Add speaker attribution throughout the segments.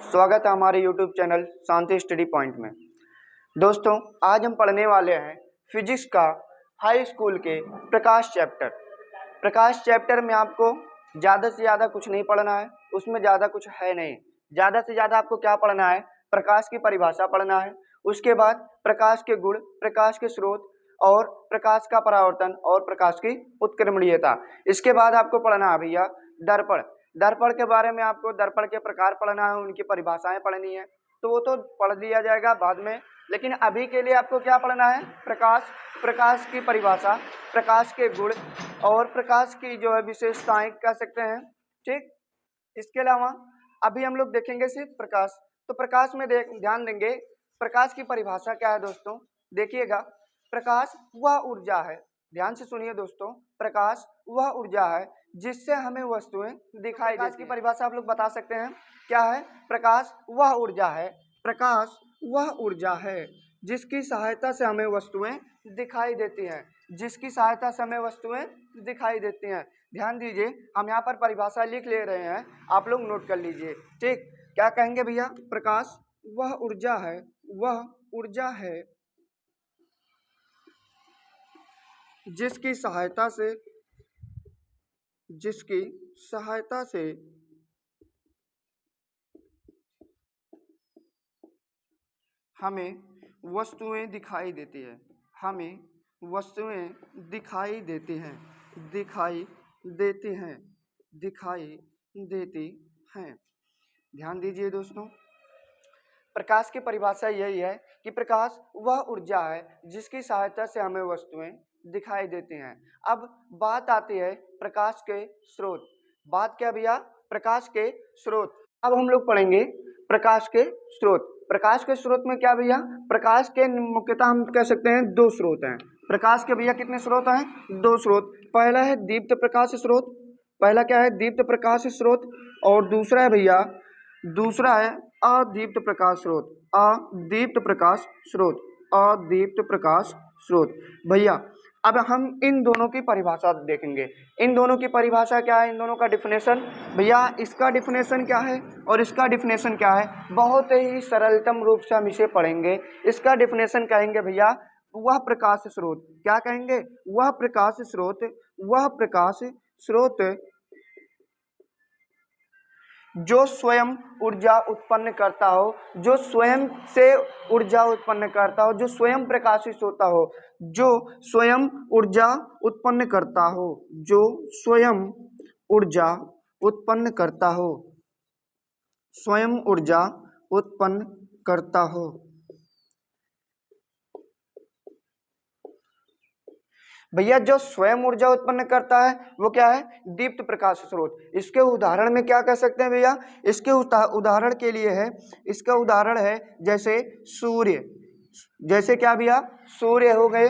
Speaker 1: स्वागत है हमारे YouTube चैनल शांति स्टडी पॉइंट में। दोस्तों, आज हम पढ़ने वाले हैं फिजिक्स का हाई स्कूल के प्रकाश चैप्टर। प्रकाश चैप्टर में आपको ज़्यादा से ज़्यादा कुछ नहीं पढ़ना है, उसमें ज़्यादा कुछ है नहीं। ज़्यादा से ज़्यादा आपको क्या पढ़ना है? प्रकाश की परिभाषा पढ़ना है, उसके बाद प्रकाश के गुण, प्रकाश के स्रोत और प्रकाश का परावर्तन और प्रकाश की उत्क्रमणीयता। इसके बाद आपको पढ़ना है भैया दर्पण। दर्पण के बारे में आपको दर्पण के प्रकार पढ़ना है, उनकी परिभाषाएं पढ़नी है, तो वो तो पढ़ लिया जाएगा बाद में। लेकिन अभी के लिए आपको क्या पढ़ना है? प्रकाश, प्रकाश की परिभाषा, प्रकाश के गुण और प्रकाश की जो है विशेषताएं कह सकते हैं। ठीक, इसके अलावा अभी हम लोग देखेंगे सिर्फ प्रकाश। तो प्रकाश में ध्यान देंगे, प्रकाश की परिभाषा क्या है दोस्तों? देखिएगा, प्रकाश वह ऊर्जा है, ध्यान से सुनिए दोस्तों, प्रकाश वह ऊर्जा है जिससे हमें वस्तुएं दिखाई देती हैं। की परिभाषा आप लोग बता सकते हैं क्या है? प्रकाश वह ऊर्जा है, प्रकाश वह ऊर्जा है जिसकी सहायता से हमें वस्तुएं दिखाई देती हैं, जिसकी सहायता से हमें वस्तुएं दिखाई देती हैं। ध्यान दीजिए, हम यहाँ पर परिभाषा लिख ले रहे हैं, आप लोग नोट कर लीजिए। ठीक, क्या कहेंगे भैया? प्रकाश वह ऊर्जा है, वह ऊर्जा है जिसकी सहायता से हमें वस्तुएं दिखाई देती है, हमें वस्तुएं दिखाई देती हैं, दिखाई देती हैं, दिखाई देती हैं। ध्यान दीजिए दोस्तों, प्रकाश की परिभाषा यही है कि प्रकाश वह ऊर्जा है जिसकी सहायता से हमें वस्तुएं दिखाई देती हैं। अब बात आती है प्रकाश के स्रोत। बात क्या भैया? प्रकाश के स्रोत। अब हम लोग पढ़ेंगे प्रकाश के स्रोत। प्रकाश के स्रोत में क्या भैया? प्रकाश के मुख्यतः हम कह सकते हैं दो स्रोत हैं। प्रकाश के भैया कितने स्रोत हैं? दो स्रोत। पहला है दीप्त प्रकाश स्रोत, पहला क्या है? दीप्त प्रकाश स्रोत। और दूसरा है भैया, दूसरा है अदीप्त प्रकाश स्रोत, अदीप्त प्रकाश स्रोत, अदीप्त प्रकाश स्रोत। भैया अब हम इन दोनों की परिभाषा देखेंगे। इन दोनों की परिभाषा क्या है? इन दोनों का डिफिनेशन भैया, इसका डिफिनेशन क्या है और इसका डिफिनेशन क्या है? बहुत ही सरलतम रूप से हम इसे पढ़ेंगे। इसका डिफिनेशन कहेंगे भैया वह प्रकाश स्रोत। क्या कहेंगे? वह प्रकाश स्रोत, वह प्रकाश स्रोत जो स्वयं ऊर्जा उत्पन्न करता हो, जो स्वयं से ऊर्जा उत्पन्न करता हो, जो स्वयं प्रकाशित होता हो, जो स्वयं ऊर्जा उत्पन्न करता हो, जो स्वयं ऊर्जा उत्पन्न करता हो, स्वयं ऊर्जा उत्पन्न करता हो। भैया जो स्वयं ऊर्जा उत्पन्न करता है वो क्या है? दीप्त प्रकाश स्रोत। इसके उदाहरण में क्या कह सकते हैं भैया? इसके उदाहरण के लिए है, इसका उदाहरण है जैसे सूर्य, जैसे क्या भैया? सूर्य हो गए,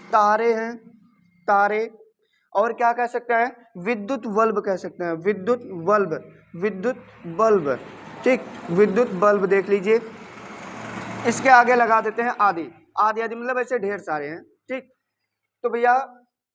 Speaker 1: तारे हैं, तारे, और क्या कह सकते हैं? विद्युत बल्ब कह सकते हैं, विद्युत बल्ब, विद्युत बल्ब। ठीक, विद्युत बल्ब देख लीजिए। इसके आगे लगा देते हैं आदि, आदि आदि मतलब ऐसे ढेर सारे हैं। ठीक, तो भैया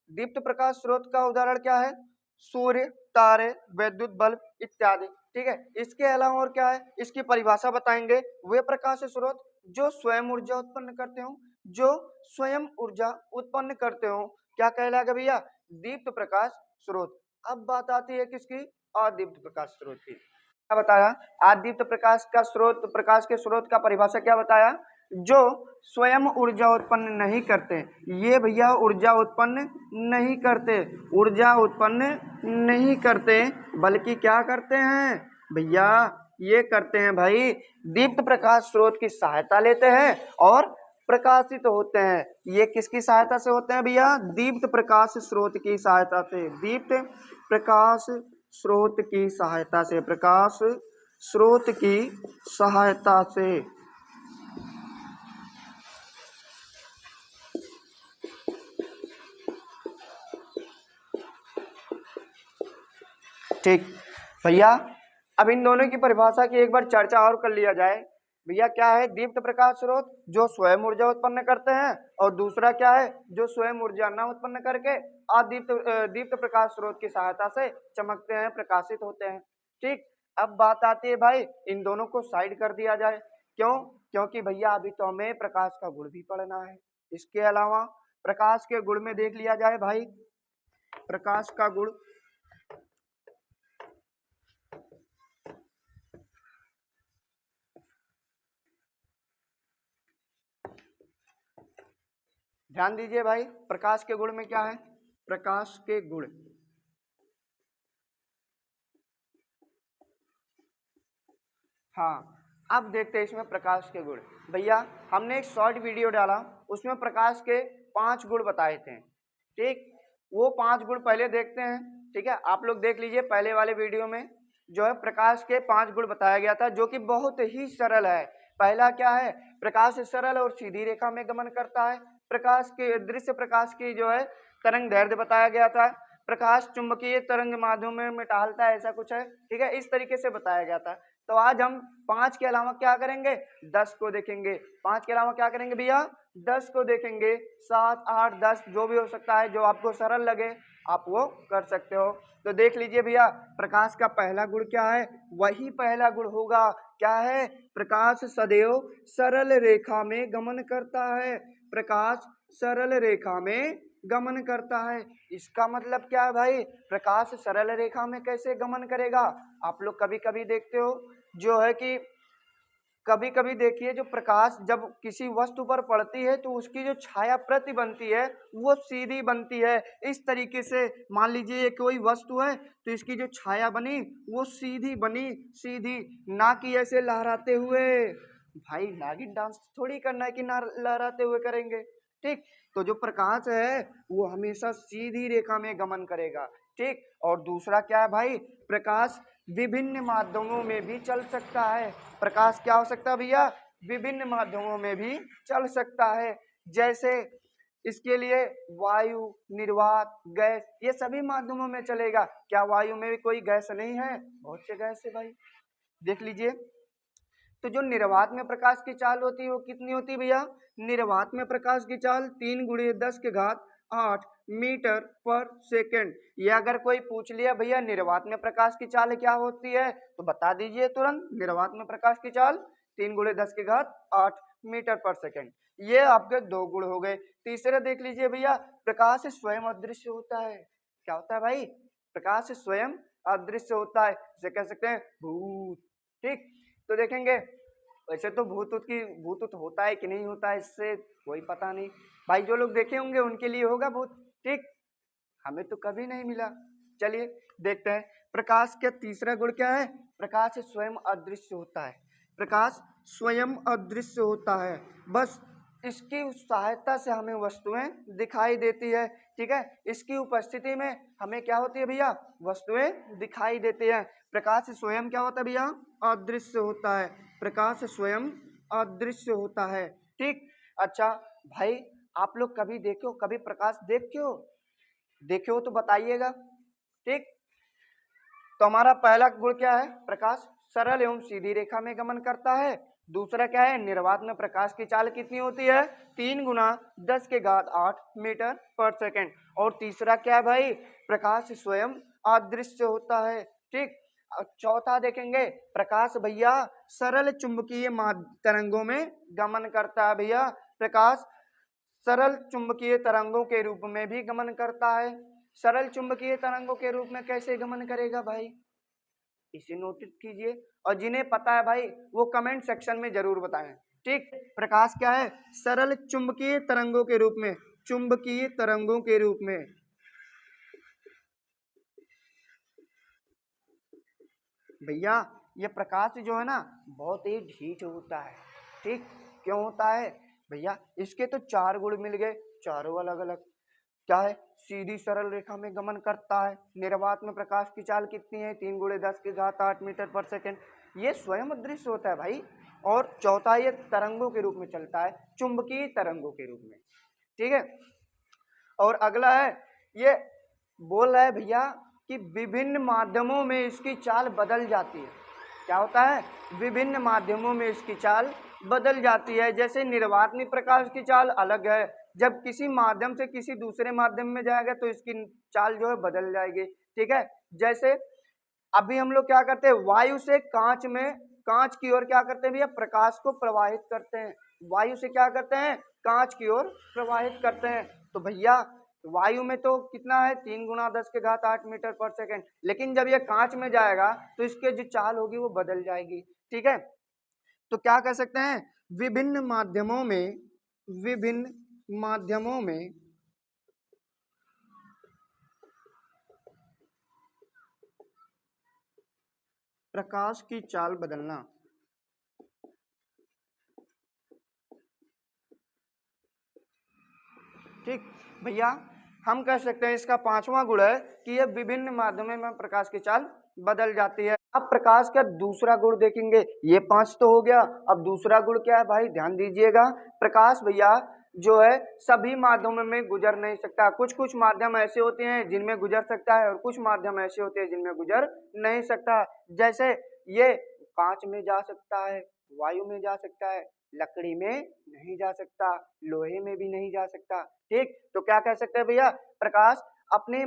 Speaker 1: दीप्त प्रकाश स्रोत का उदाहरण क्या है? सूर्य, तारे, विद्युत बल्ब इत्यादि। ठीक है, इसके अलावा और क्या है? इसकी परिभाषा बताएंगे। वे प्रकाश स्रोत जो स्वयं ऊर्जा उत्पन्न करते हो, जो स्वयं ऊर्जा उत्पन्न करते हो, क्या कहलाएगा भैया? दीप्त प्रकाश स्रोत। अब बात आती है किसकी? अदीप्त प्रकाश स्रोत की। क्या बताया? अदीप्त प्रकाश का स्रोत, प्रकाश के स्रोत का परिभाषा क्या बताया? जो स्वयं ऊर्जा उत्पन्न नहीं करते, ये भैया ऊर्जा उत्पन्न नहीं करते, ऊर्जा उत्पन्न नहीं करते, बल्कि क्या करते हैं भैया? ये करते हैं भाई, दीप्त प्रकाश स्रोत की सहायता लेते हैं और प्रकाशित होते हैं। ये किसकी सहायता से होते हैं भैया? दीप्त प्रकाश स्रोत की सहायता से, दीप्त प्रकाश स्रोत की सहायता से, प्रकाश स्रोत की सहायता से। ठीक भैया, अब इन दोनों की परिभाषा की एक बार चर्चा और कर लिया जाए। भैया क्या है? दीप्त प्रकाश स्रोत जो स्वयं ऊर्जा उत्पन्न करते हैं, और दूसरा क्या है? जो स्वयं ऊर्जा न उत्पन्न करके दीप्त प्रकाश स्रोत की सहायता से चमकते हैं, प्रकाशित होते हैं। ठीक, अब बात आती है भाई इन दोनों को साइड कर दिया जाए। क्यों? क्योंकि भैया अभी तो हमें प्रकाश का गुण भी पढ़ना है। इसके अलावा प्रकाश के गुण में देख लिया जाए भाई, प्रकाश का गुण, ध्यान दीजिए भाई, प्रकाश के गुण में क्या है, प्रकाश के गुण, हाँ अब देखते हैं इसमें प्रकाश के गुण। भैया हमने एक शॉर्ट वीडियो डाला, उसमें प्रकाश के 5 गुण बताए थे, ठीक, वो 5 गुण पहले देखते हैं। ठीक है, आप लोग देख लीजिए, पहले वाले वीडियो में जो है प्रकाश के 5 गुण बताया गया था, जो कि बहुत ही सरल है। पहला क्या है, प्रकाश सरल और सीधी रेखा में गमन करता है। प्रकाश के दृश्य प्रकाश की जो है तरंग दैर्ध्य बताया गया था। प्रकाश चुंबकीय तरंग माध्यम में टहलता है, ऐसा कुछ है, ठीक है, इस तरीके से बताया गया था। तो आज हम 5 के अलावा क्या करेंगे, 10 को देखेंगे। 5 के अलावा क्या करेंगे भैया, 10 को देखेंगे, 7, 8, 10 जो भी हो सकता है, जो आपको सरल लगे आप वो कर सकते हो। तो देख लीजिए भैया, प्रकाश का पहला गुण क्या है, वही पहला गुण होगा, क्या है, प्रकाश सदैव सरल रेखा में गमन करता है। प्रकाश सरल रेखा में गमन करता है। इसका मतलब क्या है भाई, प्रकाश सरल रेखा में कैसे गमन करेगा। आप लोग कभी कभी देखते हो जो है कि कभी कभी देखिए, जो प्रकाश जब किसी वस्तु पर पड़ती है तो उसकी जो छाया प्रति बनती है वो सीधी बनती है। इस तरीके से मान लीजिए ये कोई वस्तु है तो इसकी जो छाया बनी वो सीधी बनी, सीधी, ना कि ऐसे लहराते हुए। भाई नागिन डांस थोड़ी करना है कि ना लहराते हुए करेंगे, ठीक। तो जो प्रकाश है वो हमेशा सीधी रेखा में गमन करेगा, ठीक। और दूसरा क्या है भाई, प्रकाश विभिन्न माध्यमों में भी चल सकता है। प्रकाश क्या हो सकता है भैया, विभिन्न माध्यमों में भी चल सकता है। जैसे इसके लिए वायु, निर्वात, गैस, ये सभी माध्यमों में चलेगा। क्या वायु में भी कोई गैस नहीं है, बहुत से गैस है भाई, देख लीजिए। तो जो निर्वात में प्रकाश की चाल होती है वो कितनी होती है भैया, निर्वात में प्रकाश की चाल 3 × 10⁸ मीटर पर सेकेंड। ये अगर कोई पूछ लिया भैया निर्वात में प्रकाश की चाल क्या होती है तो बता दीजिए तुरंत, निर्वात में प्रकाश की चाल 3 × 10⁸ मीटर पर सेकेंड। ये आपके 2 गुण हो गए। तीसरे देख लीजिए भैया, प्रकाश स्वयं अदृश्य होता है। क्या होता है भाई, प्रकाश स्वयं अदृश्य होता है, इसे कह सकते हैं भूत, ठीक। तो देखेंगे वैसे तो भूत होता है कि नहीं होता है इससे कोई पता नहीं भाई, जो लोग देखे होंगे उनके लिए होगा भूत, ठीक, हमें तो कभी नहीं मिला। चलिए देखते हैं प्रकाश का तीसरा गुण क्या है, प्रकाश स्वयं अदृश्य होता है। प्रकाश स्वयं अदृश्य होता है, बस इसकी सहायता से हमें वस्तुएं दिखाई देती है, ठीक है। इसकी उपस्थिति में हमें क्या होती है भैया, वस्तुएं दिखाई देती है। प्रकाश स्वयं क्या होता है भैया, अदृश्य होता है। प्रकाश स्वयं अदृश्य होता है, ठीक। अच्छा भाई, आप लोग कभी देखो, कभी प्रकाश देखे हो तो बताइएगा, ठीक। तो हमारा पहला गुण क्या है, प्रकाश सरल एवं सीधी रेखा में गमन करता है। दूसरा क्या है, निर्वात में प्रकाश की चाल कितनी होती है, 3 × 10⁸ मीटर पर सेकेंड। और तीसरा क्या है भाई, प्रकाश स्वयं अदृश्य होता है, ठीक। चौथा देखेंगे, प्रकाश भैया सरल चुंबकीय तरंगों में गमन करता है। भैया प्रकाश सरल चुंबकीय तरंगों के रूप में भी गमन करता है। सरल चुंबकीय तरंगों के रूप में कैसे गमन करेगा भाई, इसे नोटिस कीजिए, और जिन्हें पता है भाई वो कमेंट सेक्शन में जरूर बताएं, ठीक। प्रकाश क्या है, सरल चुंबकीय तरंगों के रूप में, चुंबकीय तरंगों के रूप में। भैया ये प्रकाश जो है ना बहुत ही ढीठ होता है, ठीक। क्यों होता है भैया, इसके तो 4 गुण मिल गए, चारों अलग अलग। क्या है, सीधी सरल रेखा में गमन करता है। निर्वात में प्रकाश की चाल कितनी है, 3 × 10⁸ मीटर पर सेकेंड। ये स्वयं अदृश्य होता है भाई। और चौथा, ये तरंगों के रूप में चलता है, चुंबकीय तरंगों के रूप में, ठीक है। और अगला है, ये बोल रहा है भैया कि विभिन्न माध्यमों में इसकी चाल बदल जाती है। क्या होता है, विभिन्न माध्यमों में इसकी चाल बदल जाती है। जैसे निर्वात में प्रकाश की चाल अलग है, जब किसी माध्यम से किसी दूसरे माध्यम में जाएगा तो इसकी चाल जो है बदल जाएगी, ठीक है। जैसे अभी हम लोग क्या करते हैं, वायु से कांच की ओर क्या करते हैं भैया, प्रकाश को प्रवाहित करते हैं। वायु से क्या करते हैं, कांच की ओर प्रवाहित करते हैं। तो भैया वायु में तो कितना है, 3 × 10⁸ मीटर पर सेकेंड, लेकिन जब ये कांच में जाएगा तो इसके जो चाल होगी वो बदल जाएगी। ठीक है, तो क्या कह सकते हैं, विभिन्न माध्यमों में प्रकाश की चाल बदलना। ठीक भैया, हम कह सकते हैं इसका 5वां गुण है कि यह विभिन्न माध्यमों में प्रकाश की चाल बदल जाती है। अब प्रकाश का दूसरा गुण देखेंगे, ये 5 तो हो गया। अब दूसरा गुण क्या है भाई, ध्यान दीजिएगा। प्रकाश भैया जो है सभी माध्यमों में गुजर नहीं सकता। कुछ कुछ माध्यम ऐसे होते हैं जिनमें गुजर सकता है और कुछ माध्यम ऐसे होते हैं जिनमें गुजर नहीं सकता। जैसे ये कांच में जा सकता है, वायु में जा सकता है, लकड़ी में नहीं जा सकता, लोहे में भी नहीं जा सकता। ठीक, तो क्या कह सकते हैं भैया, प्रकाश अपने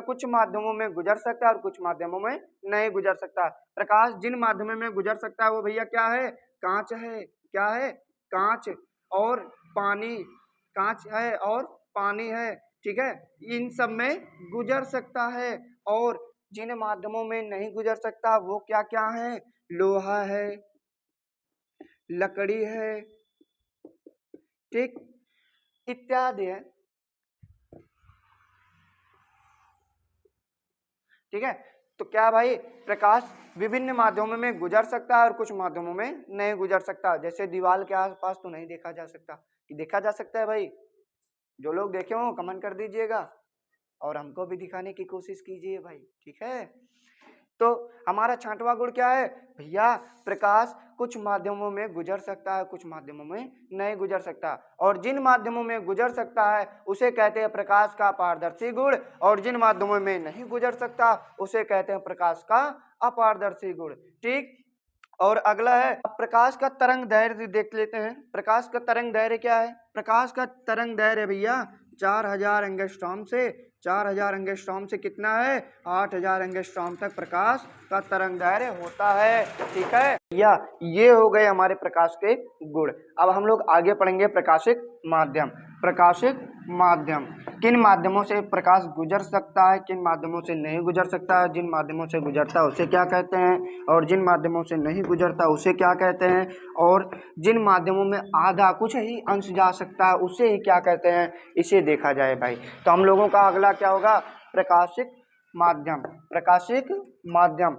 Speaker 1: कुछ माध्यमों में गुजर सकता है और कुछ माध्यमों में नहीं गुजर सकता। प्रकाश जिन माध्यमों में गुजर सकता है वो भैया क्या है, कांच है। क्या है, कांच और पानी, कांच है और पानी है। ठीक है, इन सब में गुजर सकता है। और जिन माध्यमों में नहीं गुजर सकता वो क्या क्या है, लोहा है, लकड़ी है, ठीक, इत्यादि है। ठीक है, तो क्या भाई, प्रकाश विभिन्न माध्यमों में गुजर सकता है और कुछ माध्यमों में नहीं गुजर सकता। जैसे दीवार के आसपास तो नहीं देखा जा सकता, कि देखा जा सकता है भाई, जो लोग देखे हो कमेंट कर दीजिएगा और हमको भी दिखाने की कोशिश कीजिए भाई। ठीक है, तो हमारा 6वां गुण क्या है भैया, प्रकाश कुछ माध्यमों में गुजर सकता है, कुछ माध्यमों में नहीं गुजर सकता। और जिन माध्यमों में गुजर सकता है उसे कहते हैं प्रकाश का पारदर्शी गुण, और जिन माध्यमों में नहीं गुजर सकता उसे कहते हैं प्रकाश का अपारदर्शी गुण। ठीक, और अगला है, अब प्रकाश का तरंग दैर्घ्य देख लेते हैं। प्रकाश का तरंग दैर्घ्य क्या है, प्रकाश का तरंग दैर्घ्य भैया 4000 एंगस्ट्रॉम से 4000 एंगस्ट्रॉम से कितना है, 8000 एंगस्ट्रॉम तक प्रकाश का तरंग दैर्घ्य होता है। ठीक है भैया, ये हो गए हमारे प्रकाश के गुण। अब हम लोग आगे पढ़ेंगे प्रकाशिक माध्यम। प्रकाशिक माध्यम, किन माध्यमों से प्रकाश गुजर सकता है, किन माध्यमों से नहीं गुजर सकता है, जिन माध्यमों से गुजरता है उसे क्या कहते हैं, और जिन माध्यमों से नहीं गुजरता उसे क्या कहते हैं, और जिन माध्यमों में आधा कुछ ही अंश जा सकता है उसे ही क्या कहते हैं, इसे देखा जाए भाई। तो हम लोगों का अगला क्या होगा, प्रकाशिक माध्यम। प्रकाशिक माध्यम,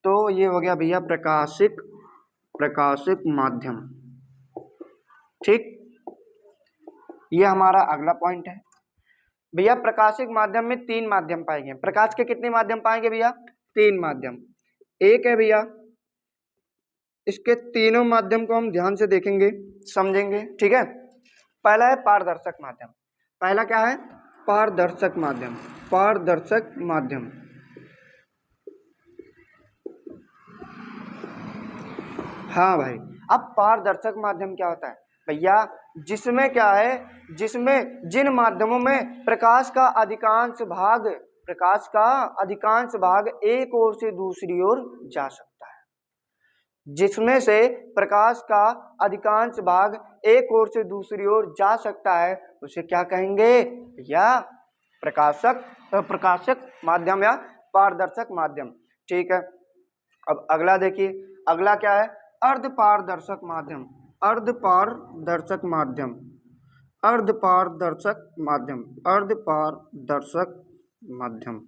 Speaker 1: तो ये हो गया भैया प्रकाशिक माध्यम। ठीक, ये हमारा अगला पॉइंट है भैया। प्रकाशिक माध्यम में 3 माध्यम पाएंगे। प्रकाश के कितने माध्यम पाएंगे भैया, 3 माध्यम। एक है भैया, इसके तीनों माध्यम को हम ध्यान से देखेंगे, समझेंगे। ठीक है, पहला है पारदर्शक माध्यम। पहला क्या है, पारदर्शक माध्यम। पारदर्शक माध्यम, हाँ भाई। अब पारदर्शक माध्यम क्या होता है भैया, जिसमें क्या है, जिसमें जिन माध्यमों में प्रकाश का अधिकांश भाग एक ओर से दूसरी ओर जा सकता है। जिसमें से प्रकाश का अधिकांश भाग एक ओर से दूसरी ओर जा सकता है उसे क्या कहेंगे भैया, प्रकाशक माध्यम या पारदर्शक माध्यम। ठीक है, अब अगला देखिए, अगला क्या है, अर्धपारदर्शक माध्यम। अर्धपारदर्शक माध्यम, अर्धपारदर्शक माध्यम, अर्धपारदर्शक माध्यम।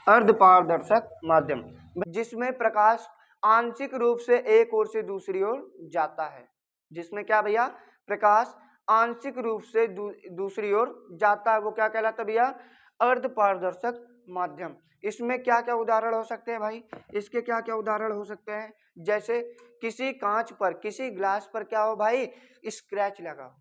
Speaker 1: अर्धपारदर्शक माध्यम, जिसमें प्रकाश आंशिक रूप से एक ओर से दूसरी ओर जाता है। जिसमें क्या भैया, प्रकाश आंशिक रूप से दूसरी ओर जाता है, वो क्या कहलाता है भैया, अर्धपारदर्शक माध्यम। इसमें क्या क्या उदाहरण हो सकते हैं भाई, इसके क्या क्या उदाहरण हो सकते हैं, जैसे किसी कांच पर, किसी ग्लास पर क्या हो भाई, स्क्रैच लगा हो,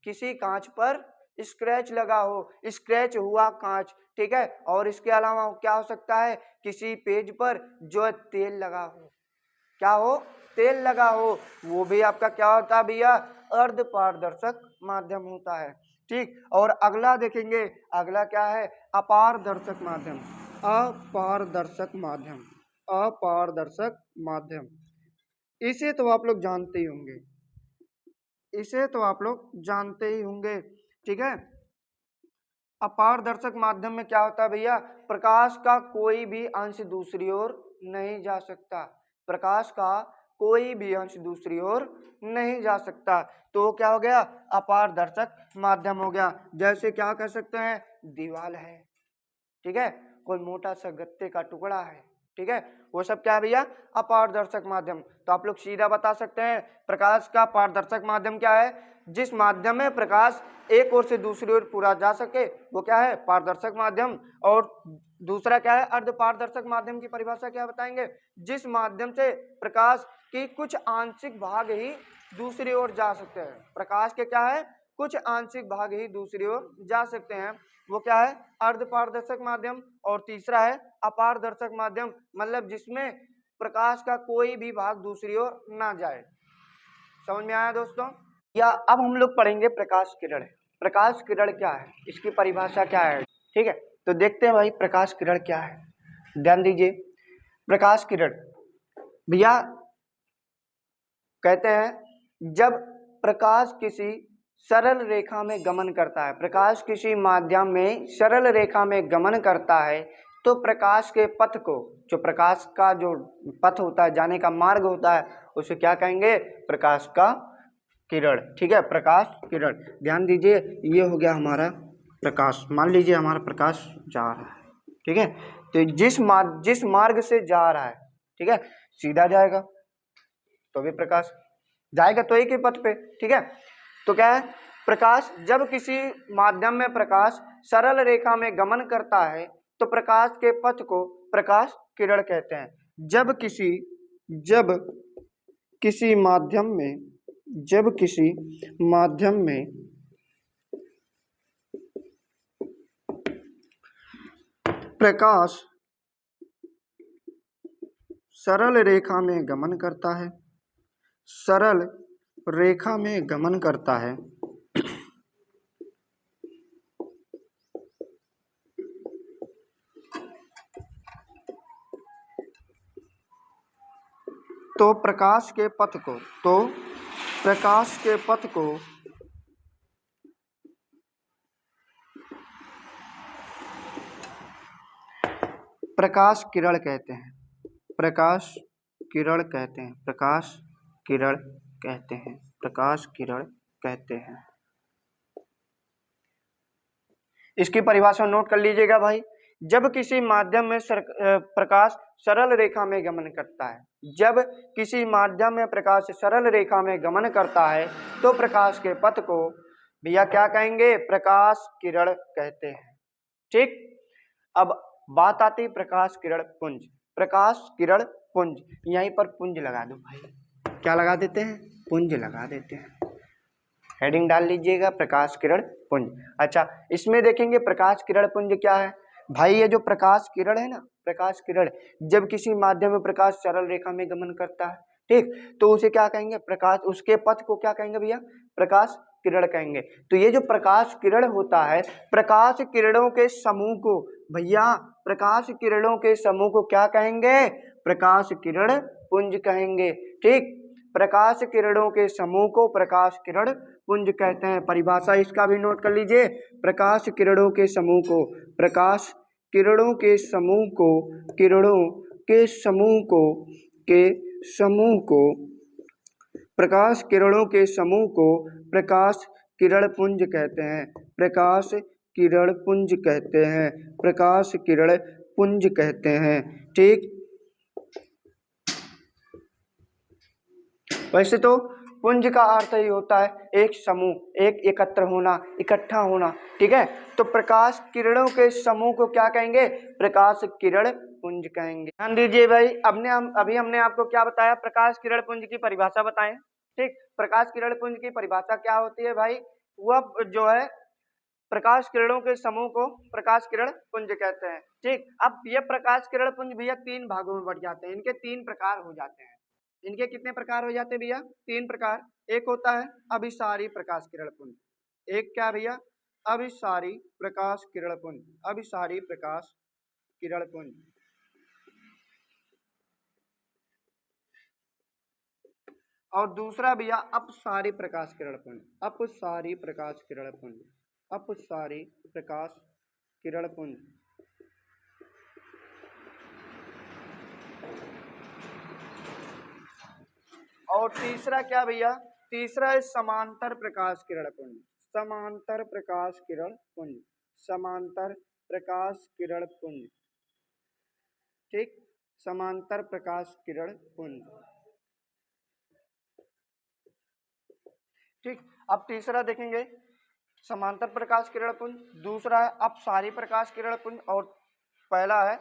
Speaker 1: किसी कांच पर स्क्रैच लगा हो, स्क्रैच हुआ कांच। ठीक है, और इसके अलावा क्या हो सकता है, किसी पेज पर जो तेल लगा हो, क्या हो, तेल लगा हो, वो भी आपका क्या होता है भैया, अर्धपारदर्शक माध्यम होता है। ठीक। और अगला देखेंगे, अगला क्या है, अपारदर्शक माध्यम। अपारदर्शक माध्यम, अपारदर्शक माध्यम, इसे तो आप लोग जानते ही होंगे, इसे तो आप लोग जानते ही होंगे। ठीक है, अपारदर्शक माध्यम में क्या होता है भैया, प्रकाश का कोई भी अंश दूसरी ओर नहीं जा सकता, प्रकाश का कोई भी अंश दूसरी ओर नहीं जा सकता, तो क्या हो गया, अपारदर्शक माध्यम हो गया। जैसे क्या कर सकते हैं, दीवाल है, ठीक है, कोई मोटा सा गत्ते का टुकड़ा है, ठीक है, वो सब क्या है भैया, अपारदर्शक माध्यम। तो आप लोग सीधा बता सकते हैं प्रकाश का पारदर्शक माध्यम क्या है, जिस माध्यम में प्रकाश एक ओर से दूसरी ओर पूरा जा सके वो क्या है, पारदर्शक माध्यम। और दूसरा क्या है, अर्ध पारदर्शक माध्यम की परिभाषा क्या बताएंगे, जिस माध्यम से प्रकाश की कुछ आंशिक भाग ही दूसरी ओर जा सकते हैं, प्रकाश के क्या है, कुछ आंशिक भाग ही दूसरी ओर जा सकते हैं, वो क्या है, अर्ध पारदर्शक माध्यम। और तीसरा है अपारदर्शक माध्यम, मतलब जिसमें प्रकाश का कोई भी भाग दूसरी ओर ना जाए। समझ में आया दोस्तों? या अब हम लोग पढ़ेंगे प्रकाश किरण। प्रकाश किरण क्या है, इसकी परिभाषा क्या है, ठीक है, तो देखते हैं भाई प्रकाश किरण क्या है। ध्यान दीजिए, प्रकाश किरण भैया कहते हैं जब प्रकाश किसी सरल रेखा में गमन करता है, प्रकाश किसी माध्यम में सरल रेखा में गमन करता है तो प्रकाश के पथ को, जो प्रकाश का जो पथ होता है, जाने का मार्ग होता है, उसे क्या कहेंगे, प्रकाश का किरण। ठीक है, प्रकाश किरण। ध्यान दीजिए, ये हो गया हमारा प्रकाश, मान लीजिए हमारा प्रकाश जा रहा है, ठीक है, तो जिस मार्ग से जा रहा है, ठीक है, सीधा जाएगा तो भी प्रकाश जाएगा, तो एक ही पथ पे, ठीक है। तो क्या है, प्रकाश जब किसी माध्यम में प्रकाश सरल रेखा में गमन करता है तो प्रकाश के पथ को प्रकाश किरण कहते हैं। जब किसी माध्यम में प्रकाश सरल रेखा में गमन करता है, सरल रेखा में गमन करता है तो प्रकाश के पथ को प्रकाश किरण कहते हैं, प्रकाश किरण कहते हैं, प्रकाश किरण कहते हैं, प्रकाश किरण कहते हैं। इसकी परिभाषा नोट कर लीजिएगा भाई, जब किसी माध्यम में प्रकाश सरल रेखा में गमन करता है, जब किसी माध्यम में प्रकाश सरल रेखा में गमन करता है तो प्रकाश के पथ को भैया क्या कहेंगे, प्रकाश किरण कहते हैं। ठीक, अब बात आती प्रकाश किरण पुंज। प्रकाश किरण पुंज, यहीं पर पुंज लगा दो भाई, क्या लगा देते हैं, पुंज लगा देते हैं, हेडिंग डाल लीजिएगा प्रकाश किरण पुंज। अच्छा, इसमें देखेंगे प्रकाश किरण पुंज क्या है भाई, ये जो प्रकाश किरण है ना, प्रकाश किरण जब किसी माध्यम में प्रकाश सरल रेखा में गमन करता है, ठीक, तो उसे क्या कहेंगे, प्रकाश, उसके पथ को क्या कहेंगे भैया, प्रकाश किरण कहेंगे। तो ये जो प्रकाश किरण होता है, प्रकाश किरणों के समूह को भैया, प्रकाश किरणों के समूह को क्या कहेंगे, प्रकाश किरण पुंज कहेंगे। ठीक, प्रकाश किरणों के समूह को प्रकाश किरण पुंज कहते हैं। परिभाषा इसका भी नोट कर लीजिए, प्रकाश किरणों के समूह को, प्रकाश किरणों के समूह को, किरणों के समूह को, प्रकाश किरणों के समूह को प्रकाश किरण पुंज कहते हैं, प्रकाश किरण पुंज कहते हैं, प्रकाश किरण पुंज कहते हैं। ठीक, वैसे तो पुंज का अर्थ ही होता है एक समूह, एक एकत्र होना, इकट्ठा होना, ठीक है, तो प्रकाश किरणों के समूह को क्या कहेंगे, प्रकाश किरण पुंज कहेंगे। ध्यान दीजिए भाई, अभी हमने आपको क्या बताया, प्रकाश किरण पुंज की परिभाषा बताएं। ठीक, प्रकाश किरण पुंज की परिभाषा क्या होती है भाई, वह जो है प्रकाश किरणों के समूह को प्रकाश किरण पुंज कहते हैं। ठीक, अब ये प्रकाश किरण पुंज भैया तीन भागों में बढ़ जाते हैं, इनके तीन प्रकार हो जाते हैं। इनके कितने प्रकार हो जाते हैं भैया, तीन प्रकार। एक होता है अभिसारी प्रकाश किरण पुंज, एक क्या भैया, अभिसारी प्रकाश किरण पुंज, अभिसारी प्रकाश किरण पुंज। और दूसरा भैया अपसारी प्रकाश किरण पुंज, अपसारी प्रकाश किरण पुंज, अपसारी प्रकाश किरण पुंज। और तीसरा क्या भैया, तीसरा है समांतर प्रकाश किरण पुंज, समांतर प्रकाश किरण पुंज, समांतर प्रकाश किरण पुंज। ठीक, समांतर प्रकाश किरण पुंज। ठीक, अब तीसरा देखेंगे समांतर प्रकाश किरण पुंज, दूसरा है अपसारी प्रकाश किरण पुंज और पहला है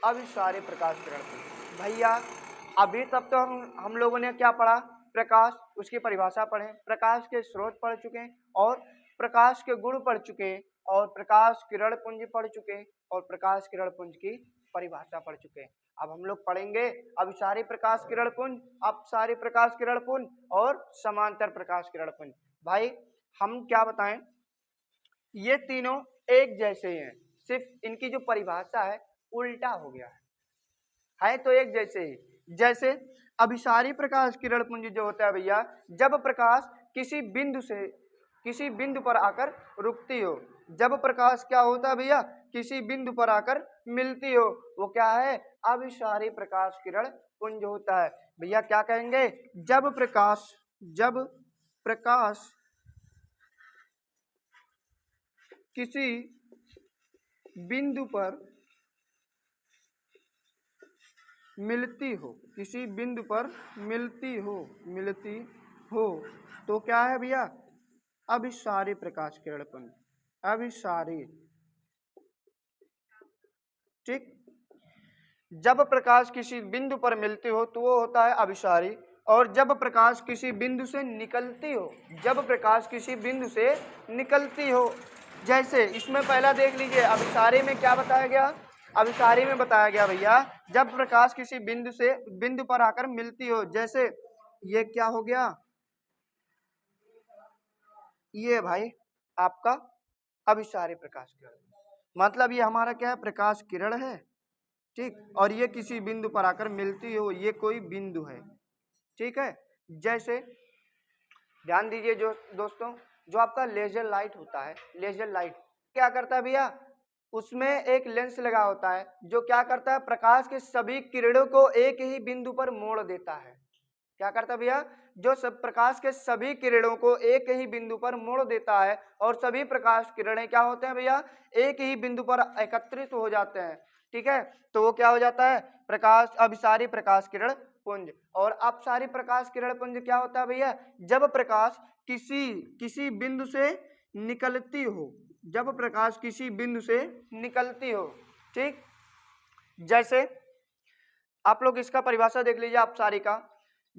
Speaker 1: अभिसारी प्रकाश किरण पुंज। भैया अभी तक तो हम लोगों ने क्या पढ़ा, प्रकाश, उसकी परिभाषा पढ़े, प्रकाश के स्रोत पढ़ चुके हैं और प्रकाश के गुण पढ़ चुके हैं और प्रकाश किरण पुंज पढ़ चुके हैं और प्रकाश किरण पुंज की परिभाषा पढ़ चुके हैं। अब हम लोग पढ़ेंगे अभिसारी प्रकाश किरण पुंज, अपसारी प्रकाश किरण पुंज और समांतर प्रकाश किरण पुंज। भाई हम क्या बताएं, ये तीनों एक जैसे ही हैं, सिर्फ इनकी जो परिभाषा है उल्टा हो गया है तो एक जैसे ही। जैसे अभिसारी प्रकाश किरण पुंज जो होता है भैया, जब प्रकाश किसी बिंदु से किसी बिंदु पर आकर रुकती हो, जब प्रकाश क्या होता है भैया, किसी बिंदु पर आकर मिलती हो, वो क्या है, अभिसारी प्रकाश किरण पुंज होता है। भैया क्या कहेंगे, जब प्रकाश किसी बिंदु पर मिलती हो, किसी बिंदु पर मिलती हो तो क्या है भैया, अभिसारी प्रकाश किरण पुंज, अभिसारी। ठीक, जब प्रकाश किसी बिंदु पर मिलती हो तो वो होता है अभिसारी, और जब प्रकाश किसी बिंदु से निकलती हो, जब प्रकाश किसी बिंदु से निकलती हो, जैसे इसमें पहला देख लीजिए अभिसारी में क्या बताया गया, अभिसारी में बताया गया भैया जब प्रकाश किसी बिंदु पर आकर मिलती हो, जैसे ये क्या हो गया, ये भाई आपका अभिसारी प्रकाश किरण, मतलब ये हमारा क्या है, प्रकाश किरण है। ठीक, और ये किसी बिंदु पर आकर मिलती हो, ये कोई बिंदु है। ठीक है, जैसे ध्यान दीजिए जो दोस्तों, जो आपका लेजर लाइट होता है, लेजर लाइट क्या करता है भैया, उसमें एक लेंस लगा होता है जो क्या करता है, प्रकाश के सभी किरणों को एक ही बिंदु पर मोड़ देता है। क्या करता है भैया, जो सब प्रकाश के सभी किरणों को एक ही बिंदु पर मोड़ देता है और सभी प्रकाश किरणें क्या होते हैं भैया, एक ही बिंदु पर एकत्रित हो जाते हैं। ठीक है, तो वो क्या हो जाता है, प्रकाश अभिसारी प्रकाश किरण पुंज। और अपसारी प्रकाश किरण पुंज क्या होता है भैया, जब प्रकाश किसी बिंदु से निकलती हो, जब प्रकाश किसी बिंदु से निकलती हो। ठीक, जैसे आप लोग इसका परिभाषा देख लीजिए अपसारी का,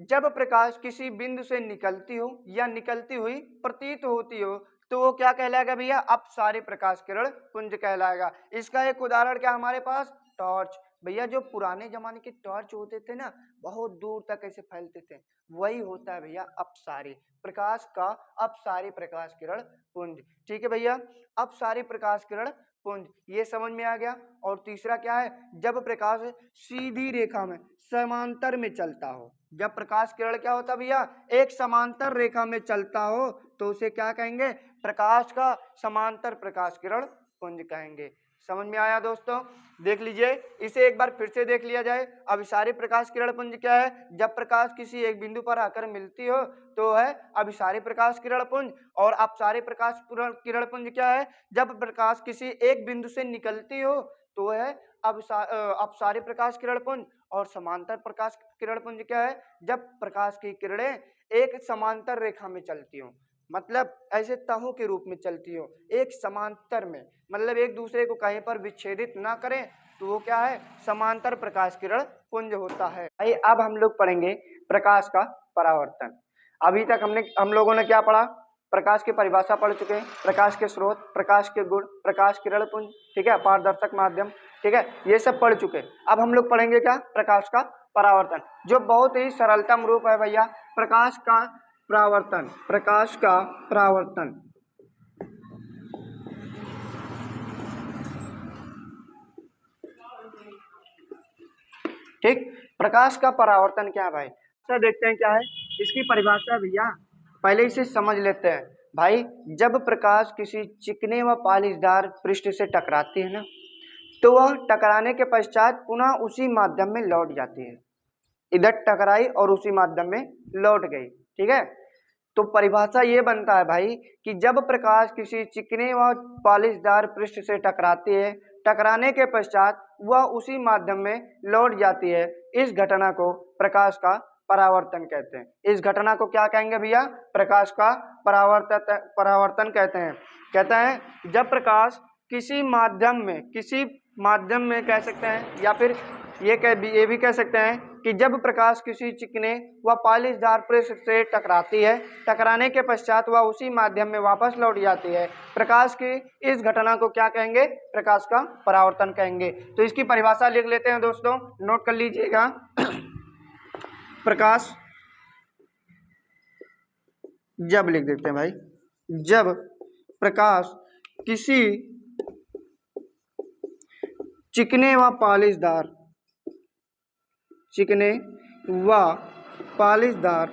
Speaker 1: जब प्रकाश किसी बिंदु से निकलती हो या निकलती हुई प्रतीत होती हो तो वो क्या कहलाएगा भैया, अपसारी प्रकाश किरण पुंज कहलाएगा। इसका एक उदाहरण क्या हमारे पास, टॉर्च। भैया जो पुराने जमाने के टॉर्च होते थे ना, बहुत दूर तक ऐसे फैलते थे, वही होता है भैया अपसारी प्रकाश का, अपसारी प्रकाश किरण पुंज। ठीक है भैया, अपसारी प्रकाश किरण पुंज ये समझ में आ गया। और तीसरा क्या है, जब प्रकाश सीधी रेखा में समांतर में चलता हो, जब प्रकाश किरण क्या होता है भैया, एक समांतर रेखा में चलता हो तो उसे क्या कहेंगे, प्रकाश का समांतर प्रकाश किरण पुंज कहेंगे। समझ में आया दोस्तों, देख लीजिए इसे एक बार फिर से देख लिया जाए। अभिसारी प्रकाश किरण पुंज क्या है, जब प्रकाश किसी एक बिंदु पर आकर मिलती हो तो है अभिसारी प्रकाश किरण पुंज। और अपसारी प्रकाश किरण पुंज क्या है, जब प्रकाश किसी एक बिंदु से निकलती हो तो है अपसारी प्रकाश किरण पुंज। और समांतर प्रकाश किरण पुंज क्या है, जब प्रकाश की किरणें एक समांतर रेखा में चलती हो, मतलब ऐसे तहों के रूप में चलती हो, एक समांतर में, मतलब एक दूसरे को कहीं पर विच्छेदित ना करें, तो वो क्या है, समांतर प्रकाश किरण पुंज होता है। आइए अब हम लोग पढ़ेंगे प्रकाश का परावर्तन। अभी तक हम लोगों ने क्या पढ़ा, प्रकाश की परिभाषा पढ़ चुके हैं, प्रकाश के स्रोत, प्रकाश के गुण, प्रकाश किरण पुंज, ठीक है, पारदर्शक माध्यम, ठीक है, ये सब पढ़ चुके। अब हम लोग पढ़ेंगे क्या, प्रकाश का परावर्तन, जो बहुत ही सरलतम रूप है भैया प्रकाश का परावर्तन, प्रकाश का परावर्तन। ठीक। प्रकाश का परावर्तन क्या है भाई, सर देखते हैं क्या है इसकी परिभाषा भैया, पहले इसे समझ लेते हैं भाई। जब प्रकाश किसी चिकने व पॉलिशदार पृष्ठ से टकराती है ना, तो वह टकराने के पश्चात पुनः उसी माध्यम में लौट जाती है। इधर टकराई और उसी माध्यम में लौट गई, ठीक है। तो परिभाषा ये बनता है भाई कि जब प्रकाश किसी चिकने व पॉलिशदार पृष्ठ से टकराती है, टकराने के पश्चात वह उसी माध्यम में लौट जाती है, इस घटना को प्रकाश का परावर्तन कहते हैं। इस घटना को क्या कहेंगे भैया, प्रकाश का परावर्तन कहते हैं। कहते हैं जब प्रकाश किसी माध्यम में कह सकते हैं, या फिर ये भी कह सकते हैं कि जब प्रकाश किसी चिकने व पॉलिशदार पृष्ठ से टकराती है, टकराने के पश्चात वह उसी माध्यम में वापस लौट जाती है, प्रकाश की इस घटना को क्या कहेंगे, प्रकाश का परावर्तन कहेंगे। तो इसकी परिभाषा लिख लेते हैं दोस्तों, नोट कर लीजिएगा। प्रकाश जब लिख देते हैं भाई, जब प्रकाश किसी चिकने व पॉलिशदार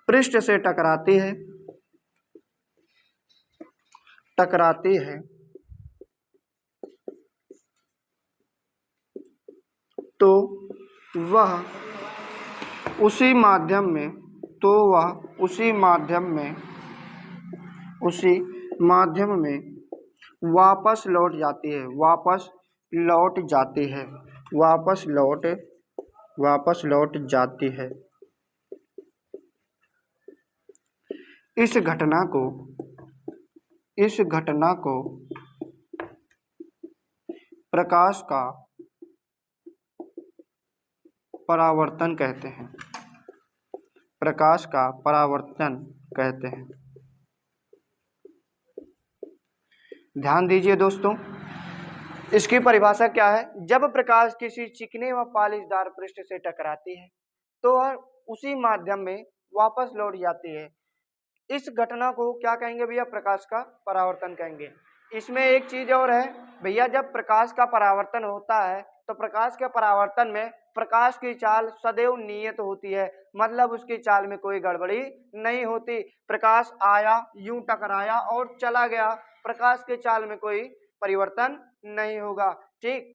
Speaker 1: पृष्ठ से टकराती है तो वह उसी माध्यम में वापस लौट जाती है। इस घटना को प्रकाश का परावर्तन कहते हैं। ध्यान दीजिए दोस्तों, इसकी परिभाषा क्या है, जब प्रकाश किसी चिकने व पॉलिशदार पृष्ठ से टकराती है तो वह उसी माध्यम में वापस लौट जाती है, इस घटना को क्या कहेंगे भैया, प्रकाश का परावर्तन कहेंगे। इसमें एक चीज और है भैया, जब प्रकाश का परावर्तन होता है तो प्रकाश के परावर्तन में प्रकाश की चाल सदैव नियत होती है, मतलब उसकी चाल में कोई गड़बड़ी नहीं होती। प्रकाश आया, यूं टकराया और चला गया, प्रकाश की चाल में कोई परिवर्तन नहीं होगा, ठीक।